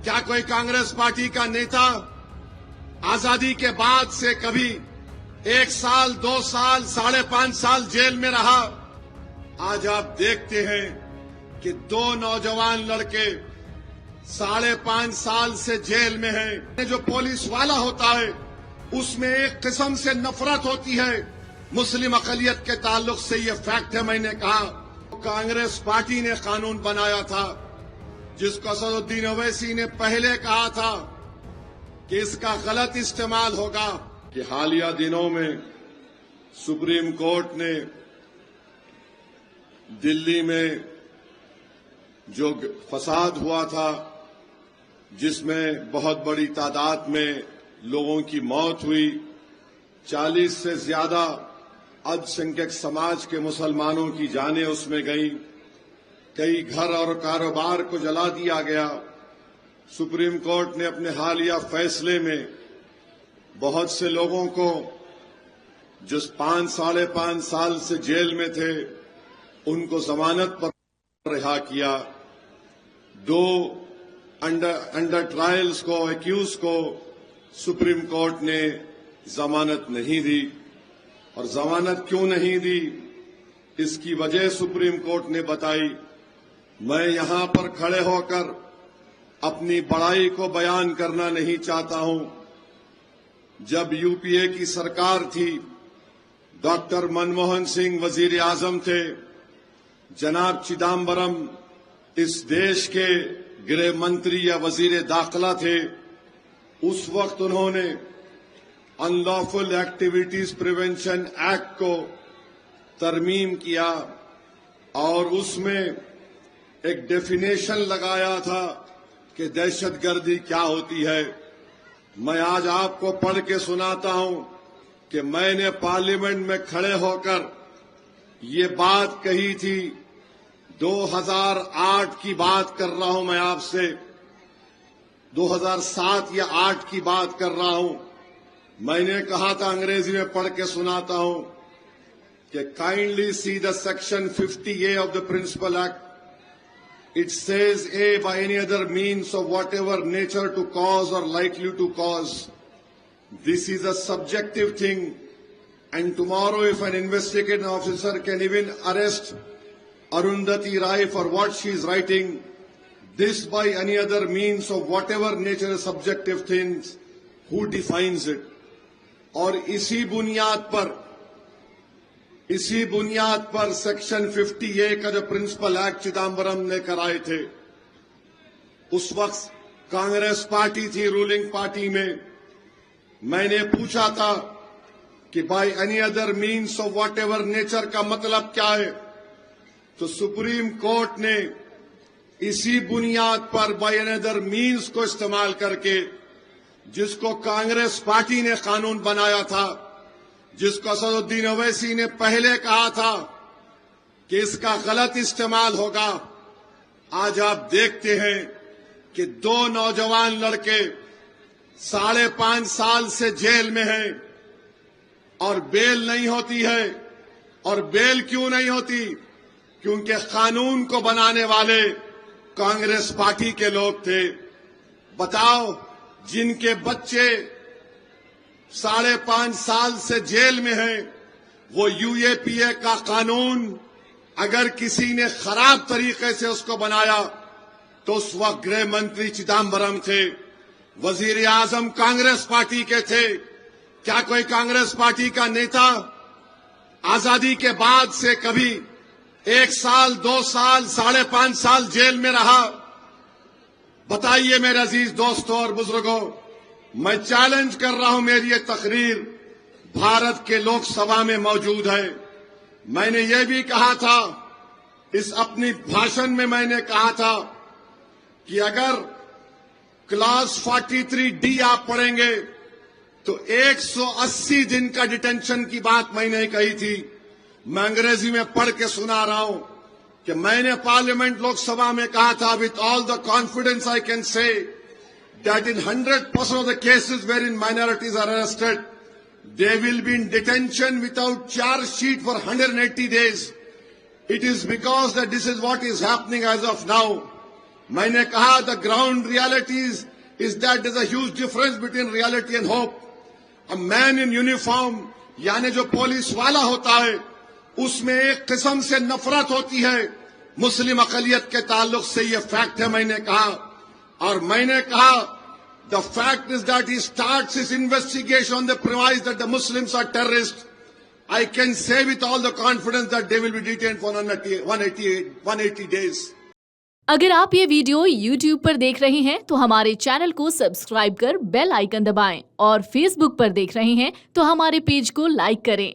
क्या कोई कांग्रेस पार्टी का नेता आजादी के बाद से कभी 1 साल, 2 साल, 5.5 साल जेल में रहा? आज आप देखते हैं कि 2 नौजवान लड़के 5.5 साल से जेल में हैं। जो पुलिस वाला होता है उसमें एक किस्म से नफरत होती है मुस्लिम अकलियत के ताल्लुक से। ये फैक्ट है। मैंने कहा कांग्रेस पार्टी ने कानून बनाया था जिसको असदुद्दीन ओवैसी ने पहले कहा था कि इसका गलत इस्तेमाल होगा। कि हालिया दिनों में सुप्रीम कोर्ट ने दिल्ली में जो फसाद हुआ था जिसमें बहुत बड़ी तादाद में लोगों की मौत हुई, 40 से ज्यादा अल्पसंख्यक समाज के मुसलमानों की जानें उसमें गई, कई घर और कारोबार को जला दिया गया। सुप्रीम कोर्ट ने अपने हालिया फैसले में बहुत से लोगों को जो 5.5 साल से जेल में थे उनको जमानत पर रिहा किया। 2 अंडर ट्रायल्स को, एक्यूज को सुप्रीम कोर्ट ने जमानत नहीं दी। और जमानत क्यों नहीं दी, इसकी वजह सुप्रीम कोर्ट ने बताई। मैं यहां पर खड़े होकर अपनी बड़ाई को बयान करना नहीं चाहता हूं। जब यूपीए की सरकार थी, डॉक्टर मनमोहन सिंह वजीर आजम थे, जनाब चिदम्बरम इस देश के गृह मंत्री या वजीर दाखिला थे, उस वक्त उन्होंने अनलॉफुल एक्टिविटीज प्रिवेंशन एक्ट को तरमीम किया और उसमें एक डेफिनेशन लगाया था कि दहशतगर्दी क्या होती है। मैं आज आपको पढ़ के सुनाता हूं कि मैंने पार्लियामेंट में खड़े होकर ये बात कही थी। 2008 की बात कर रहा हूं मैं आपसे, 2007 या 8 की बात कर रहा हूं। मैंने कहा था, अंग्रेजी में पढ़ के सुनाता हूं कि kindly see the section 50A of the principal act. It says, A, by any other means of whatever nature to cause or likely to cause. This is a subjective thing, and tomorrow if an investigating officer can even arrest Arundhati Rai for what she is writing, this by any other means of whatever nature is subjective things, who defines it? और इसी बुनियाद पर section 50A का जो principal act Chidambaram ने कराए थे, उस वक्त कांग्रेस पार्टी थी रूलिंग पार्टी में। मैंने पूछा था कि by any other means of what ever nature का मतलब क्या है, तो सुप्रीम कोर्ट ने इसी बुनियाद पर बाय एनी अदर मीन्स को इस्तेमाल करके, जिसको कांग्रेस पार्टी ने कानून बनाया था, जिसको असदुद्दीन ओवैसी ने पहले कहा था कि इसका गलत इस्तेमाल होगा, आज आप देखते हैं कि 2 नौजवान लड़के 5.5 साल से जेल में हैं और बेल नहीं होती है। और बेल क्यों नहीं होती? क्योंकि कानून को बनाने वाले कांग्रेस पार्टी के लोग थे। बताओ, जिनके बच्चे 5.5 साल से जेल में हैं, वो यूएपीए का कानून अगर किसी ने खराब तरीके से उसको बनाया तो उस वक्त गृह मंत्री चिदम्बरम थे, वजीर आजम कांग्रेस पार्टी के थे। क्या कोई कांग्रेस पार्टी का नेता आजादी के बाद से कभी 1 साल, 2 साल, 5.5 साल जेल में रहा? बताइए मेरे अजीज दोस्तों और बुजुर्गों, मैं चैलेंज कर रहा हूं, मेरी ये तकरीर भारत के लोकसभा में मौजूद है। मैंने ये भी कहा था, इस अपनी भाषण में मैंने कहा था कि अगर क्लॉज 43D आप पढ़ेंगे तो 180 दिन का डिटेंशन की बात मैंने कही थी। मैं अंग्रेजी में पढ़ के सुना रहा हूं कि मैंने पार्लियामेंट लोकसभा में कहा था, with all the confidence I can say that in 100% of the cases wherein minorities are arrested, they will be in detention without charge sheet for 180 days. It is because that this is what is happening as of now. میں نے کہا the ground realities is that there's a huge difference between reality and hope. A man in uniform یعنی جو police والا ہوتا ہے اس میں ایک قسم سے نفرت ہوتی ہے مسلم اقلیت کے تعلق سے. یہ فیکٹ ہے. میں نے کہا اور میں نے کہا the fact is that he starts his investigation on the premise that the Muslims are terrorists. I can say with all the confidence that they will be detained for 180 days. اگر آپ یہ ویڈیو YouTube پر دیکھ رہے ہیں تو ہمارے channel کو subscribe کر بیل آئیکن دبائیں اور فیس بک پر دیکھ رہے ہیں تو ہمارے پیج کو لائک کریں.